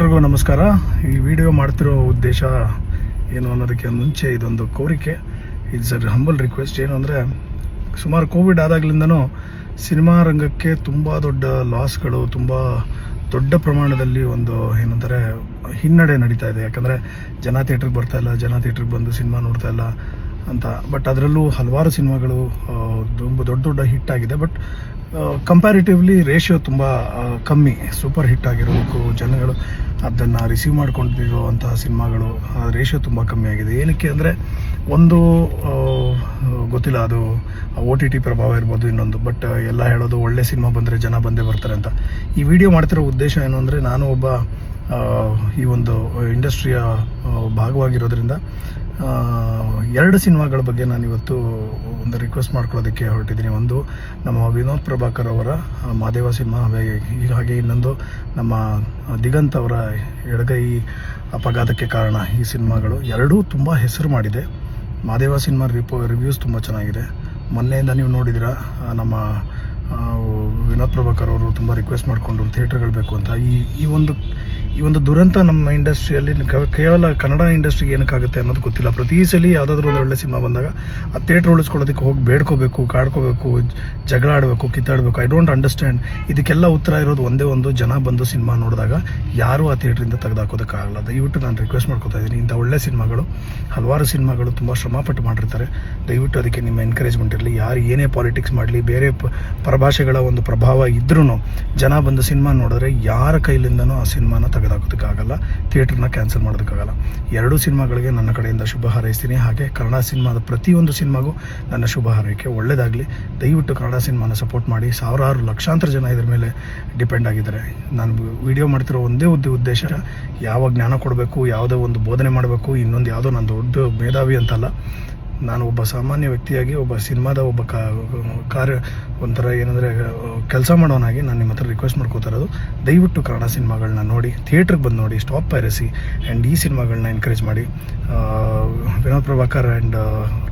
ಎಲ್ರಿಗೂ ನಮಸ್ಕಾರ. ಈ ವಿಡಿಯೋ ಮಾಡ್ತಿರೋ ಉದ್ದೇಶ ಏನು ಅನ್ನೋದಕ್ಕೆ ಮುಂಚೆ ಇದೊಂದು ಕೋರಿಕೆ. It's a humble request. ಏನು ಅಂದರೆ, ಸುಮಾರು ಕೋವಿಡ್ ಆದಾಗಲಿಂದನೂ ಸಿನಿಮಾ ರಂಗಕ್ಕೆ ತುಂಬ ದೊಡ್ಡ ಲಾಸ್ಗಳು, ತುಂಬ ದೊಡ್ಡ ಪ್ರಮಾಣದಲ್ಲಿ ಒಂದು ಏನಂತಾರೆ ಹಿನ್ನಡೆ ನಡೀತಾ ಇದೆ. ಯಾಕಂದರೆ ಜನ ಥಿಯೇಟ್ರಿಗೆ ಬರ್ತಾಯಿಲ್ಲ, ಜನ ಥಿಯೇಟ್ರಿಗೆ ಬಂದು ಸಿನಿಮಾ ನೋಡ್ತಾ ಇಲ್ಲ ಅಂತ. ಬಟ್ ಅದರಲ್ಲೂ ಹಲವಾರು ಸಿನಿಮಾಗಳು ತುಂಬ ದೊಡ್ಡ ಹಿಟ್ ಆಗಿದೆ. ಬಟ್ ಕಂಪ್ಯಾರಿಟಿವ್ಲಿ ರೇಷಿಯೋ ತುಂಬ ಕಮ್ಮಿ. ಸೂಪರ್ ಹಿಟ್ ಆಗಿರಬೇಕು, ಜನಗಳು ಅದನ್ನು ರಿಸೀವ್ ಮಾಡ್ಕೊಂಡಿರುವಂತಹ ಸಿನಿಮಾಗಳು ರೇಷಿಯೋ ತುಂಬ ಕಮ್ಮಿ ಆಗಿದೆ. ಏನಕ್ಕೆ ಅಂದರೆ, ಒಂದು ಗೊತ್ತಿಲ್ಲ, ಅದು OTT ಪ್ರಭಾವ ಇರ್ಬೋದು, ಇನ್ನೊಂದು. ಬಟ್ ಎಲ್ಲ ಹೇಳೋದು ಒಳ್ಳೆ ಸಿನಿಮಾ ಬಂದರೆ ಜನ ಬಂದೇ ಬರ್ತಾರೆ ಅಂತ. ಈ ವಿಡಿಯೋ ಮಾಡ್ತಿರೋ ಉದ್ದೇಶ ಏನು ಅಂದರೆ, ನಾನು ಒಬ್ಬ ಈ ಒಂದು ಇಂಡಸ್ಟ್ರಿಯ ಭಾಗವಾಗಿರೋದ್ರಿಂದ ಎರಡು ಸಿನಿಮಾಗಳ ಬಗ್ಗೆ ನಾನು ಇವತ್ತು ಒಂದು ರಿಕ್ವೆಸ್ಟ್ ಮಾಡ್ಕೊಳ್ಳೋದಕ್ಕೆ ಹೊರಟಿದ್ದೀನಿ. ಒಂದು ನಮ್ಮ ವಿನೋದ್ ಪ್ರಭಾಕರ್ ಅವರ ಮಾದೇವ ಸಿನಿಮಾ, ಹಾಗೆ ಇನ್ನೊಂದು ನಮ್ಮ ದಿಗಂತ್ ಅವರ ಎಡಗೈ ಅಪಘಾತಕ್ಕೆ ಕಾರಣ. ಈ ಸಿನಿಮಾಗಳು ಎರಡೂ ತುಂಬ ಹೆಸರು ಮಾಡಿದೆ. ಮಾದೇವ ಸಿನಿಮಾ ರಿವ್ಯೂಸ್ ತುಂಬ ಚೆನ್ನಾಗಿದೆ. ಮೊನ್ನೆಯಿಂದ ನೀವು ನೋಡಿದಿರ, ನಮ್ಮ ವಿನೋದ್ ಪ್ರಭಾಕರ್ ಅವರು ತುಂಬ ರಿಕ್ವೆಸ್ಟ್ ಮಾಡಿಕೊಂಡು ಥಿಯೇಟರ್ಗಳು ಬೇಕು ಅಂತ. ಈ ಒಂದು ದುರಂತ ನಮ್ಮ ಇಂಡಸ್ಟ್ರಿಯಲ್ಲಿ ಕೇವಲ ಕನ್ನಡ ಇಂಡಸ್ಟ್ರಿಗೆ ಏನಕ್ಕಾಗುತ್ತೆ ಅನ್ನೋದು ಗೊತ್ತಿಲ್ಲ. ಪ್ರತಿ ಸಲ ಯಾವುದಾದ್ರೂ ಒಂದು ಒಳ್ಳೆ ಸಿನಿಮಾ ಬಂದಾಗ ಆ ಥಿಯೇಟ್ರ್ ಉಳಿಸ್ಕೊಳ್ಳೋದಕ್ಕೆ ಹೋಗಿ ಬೇಡ್ಕೋಬೇಕು, ಕಾಡ್ಕೋಬೇಕು, ಜಗಳ ಆಡಬೇಕು, ಕಿತ್ತಾಡಬೇಕು. I don't understand. ಇದಕ್ಕೆಲ್ಲ ಉತ್ತರ ಇರೋದು ಒಂದೇ ಒಂದು: ಜನ ಬಂದು ಸಿನಿಮಾ ನೋಡಿದಾಗ ಯಾರೂ ಆ ಥಿಯೇಟ್ರಿಂದ ತೆಗೆದುಹಾಕೋದಕ್ಕಾಗಲ್ಲ. ದಯವಿಟ್ಟು ನಾನು ರಿಕ್ವೆಸ್ಟ್ ಮಾಡ್ಕೊತಾ ಇದ್ದೀನಿ. ಇಂಥ ಒಳ್ಳೆ ಸಿನಿಮಾಗಳು, ಹಲವಾರು ಸಿನಿಮಾಗಳು ತುಂಬ ಶ್ರಮಪಟ್ಟು ಮಾಡಿರ್ತಾರೆ. ದಯವಿಟ್ಟು ಅದಕ್ಕೆ ನಿಮ್ಮ ಎನ್ಕರೇಜ್ಮೆಂಟ್ ಇರಲಿ. ಯಾರು ಏನೇ ಪಾಲಿಟಿಕ್ಸ್ ಮಾಡಲಿ, ಬೇರೆ ಪರಭಾಷೆಗಳ ಒಂದು ಪ್ರಭಾವ ಇದ್ರೂ ಜನ ಬಂದು ಸಿನಿಮಾ ನೋಡಿದ್ರೆ ಯಾರ ಕೈಲಿಂದನೂ ಆ ಸಿನಿಮಾನ ತೆಗೆದುಹಾಕೋದಕ್ಕಾಗಲ್ಲ, ಥಿಯೇಟ್ರನ್ನ ಕ್ಯಾನ್ಸಲ್ ಮಾಡೋದಕ್ಕಾಗಲ್ಲ. ಎರಡೂ ಸಿನಿಮಾಗಳಿಗೆ ನನ್ನ ಕಡೆಯಿಂದ ಶುಭ ಹಾರೈಸ್ತೀನಿ. ಹಾಗೆ ಕನ್ನಡ ಸಿನಿಮಾದ ಪ್ರತಿಯೊಂದು ಸಿನಿಮಾಗೂ ನನ್ನ ಶುಭ ಹಾರೈಕೆ. ಒಳ್ಳೆಯದಾಗಲಿ. ದಯವಿಟ್ಟು ಕನ್ನಡ ಸಿನಿಮಾನ ಸಪೋರ್ಟ್ ಮಾಡಿ. ಸಾವಿರಾರು ಲಕ್ಷಾಂತರ ಜನ ಇದ್ರ ಮೇಲೆ ಡಿಪೆಂಡ್ ಆಗಿದ್ದಾರೆ. ನಾನು ವಿಡಿಯೋ ಮಾಡ್ತಿರೋ ಒಂದೇ ಉದ್ದೇಶ, ಯಾವ ಜ್ಞಾನ ಕೊಡಬೇಕು, ಯಾವುದೋ ಒಂದು ಬೋಧನೆ ಮಾಡಬೇಕು, ಇನ್ನೊಂದು ಯಾವುದೋ ನಾನು ದೊಡ್ಡ ಮೇಧಾವಿ ಅಂತಲ್ಲ. ನಾನು ಒಬ್ಬ ಸಾಮಾನ್ಯ ವ್ಯಕ್ತಿಯಾಗಿ, ಒಬ್ಬ ಸಿನಿಮಾದ ಒಬ್ಬ ಒಂಥರ ಏನಂದರೆ ಕೆಲಸ ಮಾಡೋನಾಗಿ ನಾನು ನಿಮ್ಮ ಹತ್ರ ರಿಕ್ವೆಸ್ಟ್ ಮಾಡ್ಕೋತಾ ಇರೋದು, ದಯವಿಟ್ಟು ಕನ್ನಡ ಸಿನಿಮಾಗಳನ್ನ ನೋಡಿ, ಥಿಯೇಟ್ರಿಗೆ ಬಂದು ನೋಡಿ, ಸ್ಟಾಪ್ ಪೈರಸಿ. ಆ್ಯಂಡ್ ಈ ಸಿನಿಮಾಗಳನ್ನ ಎನ್ಕರೇಜ್ ಮಾಡಿ. Vinod Prabhakar and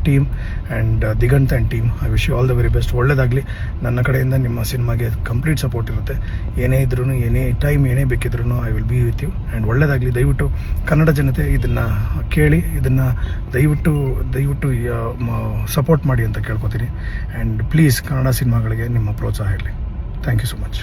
team and Diganth and team, I wish you all the very best. ಒಳ್ಳೆಯದಾಗಲಿ. ನನ್ನ ಕಡೆಯಿಂದ ನಿಮ್ಮ ಸಿನಿಮಾಗೆ ಕಂಪ್ಲೀಟ್ ಸಪೋರ್ಟ್ ಇರುತ್ತೆ. ಏನೇ ಇದ್ರೂ, ಏನೇ ಟೈಮ್ ಏನೇ ಬೇಕಿದ್ರೂ I will be with you. And ಒಳ್ಳೆಯದಾಗಲಿ. ದಯವಿಟ್ಟು ಕನ್ನಡ ಜನತೆ ಇದನ್ನು ಕೇಳಿ, ಇದನ್ನು ದಯವಿಟ್ಟು ಸಪೋರ್ಟ್ ಮಾಡಿ ಅಂತ ಕೇಳ್ಕೊತೀನಿ. ಆ್ಯಂಡ್ ಪ್ಲೀಸ್, ಕನ್ನಡ ಸಿನಿಮಾಗಳಿಗೆ ನಿಮ್ಮ ಪ್ರೋತ್ಸಾಹ ಇರಲಿ. Thank you so much.